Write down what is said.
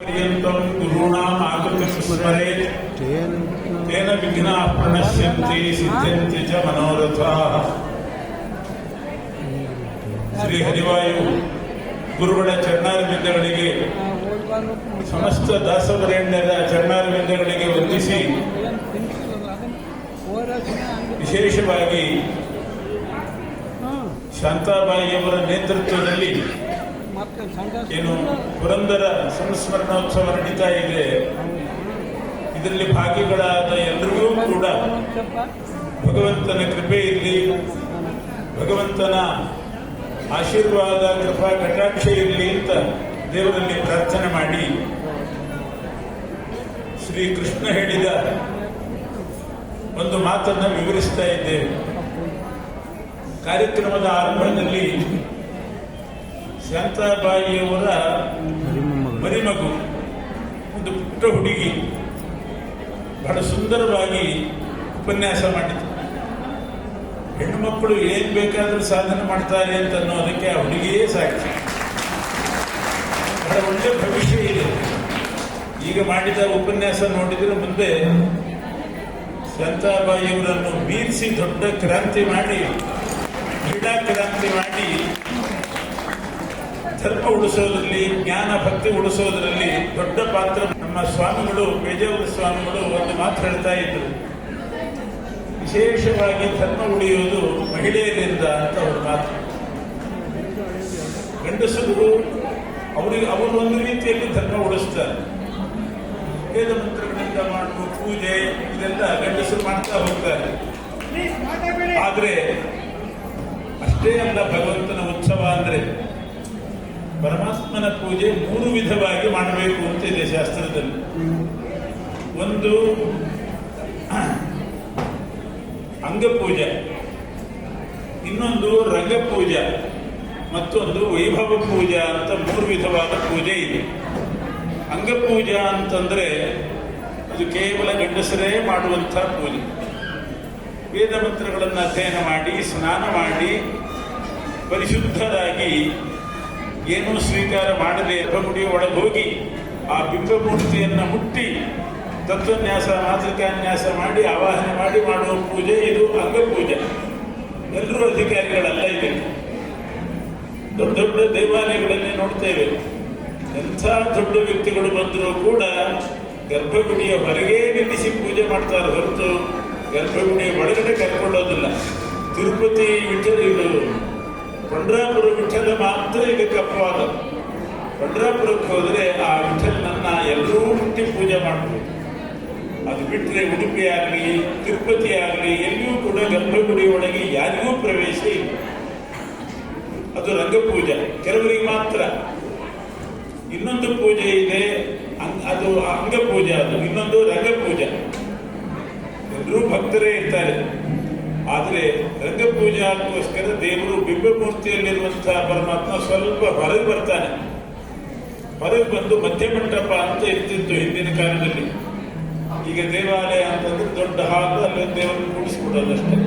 पर्यन्तं गुरूणाम् आकृतिस्मरेत् तेन विघ्नाः प्रणश्यन्ति सिद्ध्यन्ति च मनोरथाः. ಶ್ರೀ ಹರಿವಾಯು ಗುರುಗಳ ಚರಣಾರವಿಂದಗಳಿಗೆ ಸಮಸ್ತ ದಾಸವರೇಣ್ಯರ ಚರಣಾರವಿಂದಗಳಿಗೆ ವಂದಿಸಿ ವಿಶೇಷವಾಗಿ ಶಾಂತಾಬಾಯಿಯವರ ನೇತೃತ್ವದಲ್ಲಿ ಏನು ಪುರಂದರ ಸಂಸ್ಮರಣೋತ್ಸವ ನಡೀತಾ ಇದೆ. ಇದರಲ್ಲಿ ಭಾಗಿಗಳಾದ ಎಲ್ಲರಿಗೂ ಕೂಡ ಭಗವಂತನ ಕೃಪೆ ಇರಲಿ, ಭಗವಂತನ ಆಶೀರ್ವಾದ ಕೃಪಾ ಕಟಾಕ್ಷ ಇರಲಿ ಅಂತ ದೇವರಲ್ಲಿ ಪ್ರಾರ್ಥನೆ ಮಾಡಿ, ಶ್ರೀ ಕೃಷ್ಣ ಹೇಳಿದ ಒಂದು ಮಾತನ್ನು ವಿವರಿಸ್ತಾ ಇದ್ದೇವೆ. ಕಾರ್ಯಕ್ರಮದ ಆರಂಭದಲ್ಲಿ ಶಾಂತಾಬಾಯಿಯವರ ಮರಿಮಗು, ಒಂದು ಪುಟ್ಟ ಹುಡುಗಿ ಬಹಳ ಸುಂದರವಾಗಿ ಉಪನ್ಯಾಸ ಮಾಡಿತು. ಹೆಣ್ಣು ಮಕ್ಕಳು ಏನ್ ಬೇಕಾದ್ರೂ ಸಾಧನೆ ಮಾಡ್ತಾರೆ ಅಂತ ಅನ್ನೋದಕ್ಕೆ ಆ ಹುಡುಗಿಯೇ ಸಾಕ್ಷಿ. ಬಹಳ ಒಳ್ಳೆ ಭವಿಷ್ಯ ಇದೆ. ಈಗ ಮಾಡಿದ ಉಪನ್ಯಾಸ ನೋಡಿದ್ರೆ ಮುಂದೆ ಶಾಂತಾಬಾಯಿಯವರನ್ನು ಮೀರಿಸಿ ದೊಡ್ಡ ಕ್ರಾಂತಿ ಮಾಡಿ, ಕ್ರೀಡಾ ಕ್ರಾಂತಿ ಮಾಡಿ, ಧರ್ಮ ಉಳಿಸೋದ್ರಲ್ಲಿ, ಜ್ಞಾನ ಭಕ್ತಿ ಉಳಿಸೋದ್ರಲ್ಲಿ ದೊಡ್ಡ ಪಾತ್ರ. ನಮ್ಮ ಸ್ವಾಮಿಗಳು, ಬೇಜಾವರ ಸ್ವಾಮಿಗಳು ಒಂದು ಮಾತು ಹೇಳ್ತಾ ಇದ್ರು, ವಿಶೇಷವಾಗಿ ಧರ್ಮ ಉಳಿಯುವುದು ಮಹಿಳೆಯರಿಂದ ಅಂತ ಅವ್ರ ಮಾತು. ಗಂಡಸರು ಅವರು ಒಂದು ರೀತಿಯಲ್ಲಿ ಧರ್ಮ ಉಳಿಸ್ತಾರೆ. ವೇದ ಮಂತ್ರಗಳಿಂದ ಮಾಡುವ ಪೂಜೆ ಇದೆಲ್ಲ ಗಂಡಸರು ಮಾಡ್ತಾ ಹೋಗ್ತಾರೆ. ಆದ್ರೆ ಅಷ್ಟೇ ಅಲ್ಲ, ಭಗವಂತನ ಉತ್ಸವ ಅಂದ್ರೆ ಪರಮಾತ್ಮನ ಪೂಜೆ 3 ವಿಧವಾಗಿ ಮಾಡಬೇಕು ಅಂತಿದೆ ಶಾಸ್ತ್ರದಲ್ಲಿ. ಒಂದು ಅಂಗಪೂಜೆ, ಇನ್ನೊಂದು ರಂಗಪೂಜೆ, ಮತ್ತೊಂದು ವೈಭವ ಪೂಜಾ ಅಂತ 3 ವಿಧವಾದ ಪೂಜೆ ಇದೆ. ಅಂಗಪೂಜಾ ಅಂತಂದ್ರೆ ಅದು ಕೇವಲ ಗಂಡಸರೇ ಮಾಡುವಂಥ ಪೂಜೆ. ವೇದ ಮಂತ್ರಗಳನ್ನು ಅಧ್ಯಯನ ಮಾಡಿ, ಸ್ನಾನ ಮಾಡಿ, ಪರಿಶುದ್ಧರಾಗಿ, ಏನೂ ಸ್ವೀಕಾರ ಮಾಡದೆ ಗರ್ಭಗುಡಿಯ ಒಳಗೆ ಹೋಗಿ ಆ ಬಿಂಬಮೂರ್ತಿಯನ್ನು ಮುಟ್ಟಿ ತತ್ವನ್ಯಾಸ, ಮಾತೃಕಾನ್ಯಾಸ ಮಾಡಿ, ಆವಾಹನೆ ಮಾಡಿ ಮಾಡುವ ಪೂಜೆ ಇದು ಅಂಗಪೂಜೆ. ಎಲ್ಲರೂ ಅಧಿಕಾರಿಗಳಲ್ಲ. ಇದೆ ದೊಡ್ಡ ದೊಡ್ಡ ದೇವಾಲಯಗಳನ್ನೇ ನೋಡ್ತೇವೆ. ಎಂಥ ದೊಡ್ಡ ವ್ಯಕ್ತಿಗಳು ಬಂದರೂ ಕೂಡ ಗರ್ಭಗುಡಿಯ ಹೊರಗೇ ನಿಲ್ಲಿಸಿ ಪೂಜೆ ಮಾಡ್ತಾರೆ ಹೊರತು ಗರ್ಭಗುಡಿಯ ಒಳಗಡೆ ಕರ್ಕೊಳ್ಳೋದಿಲ್ಲ. ತಿರುಪತಿ ವಿಠಲ, ಇದು ಪಂಡ್ರಾಪುರ ವಿಠಲ ಮಾತ್ರ ಇದಕ್ಕೆ ಅಪವಾದ. ಪಂಡ್ರಾಪುರಕ್ಕೆ ಹೋದರೆ ಆ ವಿಠಲನನ್ನ ಎಲ್ಲರೂ ಮುಟ್ಟಿ ಪೂಜೆ ಮಾಡಬಹುದು. ಅದು ಬಿಟ್ಟರೆ ಉಡುಪಿ ಆಗಲಿ, ತಿರುಪತಿ ಆಗಲಿ, ಎಲ್ಲಿಯೂ ಕೂಡ ಗರ್ಭಗುಡಿ ಒಳಗೆ ಯಾರಿಗೂ ಪ್ರವೇಶ ಇಲ್ಲ. ಅದು ರಂಗಪೂಜೆ, ಕೆಲವರಿಗೆ ಮಾತ್ರ. ಇನ್ನೊಂದು ಪೂಜೆ ಇದೆ, ಅದು ಅಂಗಪೂಜೆ. ಅದು ಇನ್ನೊಂದು ರಂಗಪೂಜೆ. ಎಲ್ಲರೂ ಭಕ್ತರೇ ಇರ್ತಾರೆ. ಆದರೆ ರಂಗಪೂಜೆಗೋಸ್ಕರ ದೇವರು ಬಿಂಬಮೂರ್ತಿಯಲ್ಲಿರುವಂತಹ ಪರಮಾತ್ಮ ಸ್ವಲ್ಪ ಹೊರಗೆ ಬರ್ತಾನೆ. ಹೊರಗೆ ಬಂದು ಮಧ್ಯಮಂಟಪ ಅಂತ ಇರ್ತಿತ್ತು ಹಿಂದಿನ ಕಾಲದಲ್ಲಿ. ಈಗ ದೇವಾಲಯ ಅಂತಂದ್ರೆ ದೊಡ್ಡ ಹಾಲು, ಅಲ್ಲಿ ದೇವರನ್ನು ಕೂಡಿಸ್ಬಿಡೋದಷ್ಟೇ.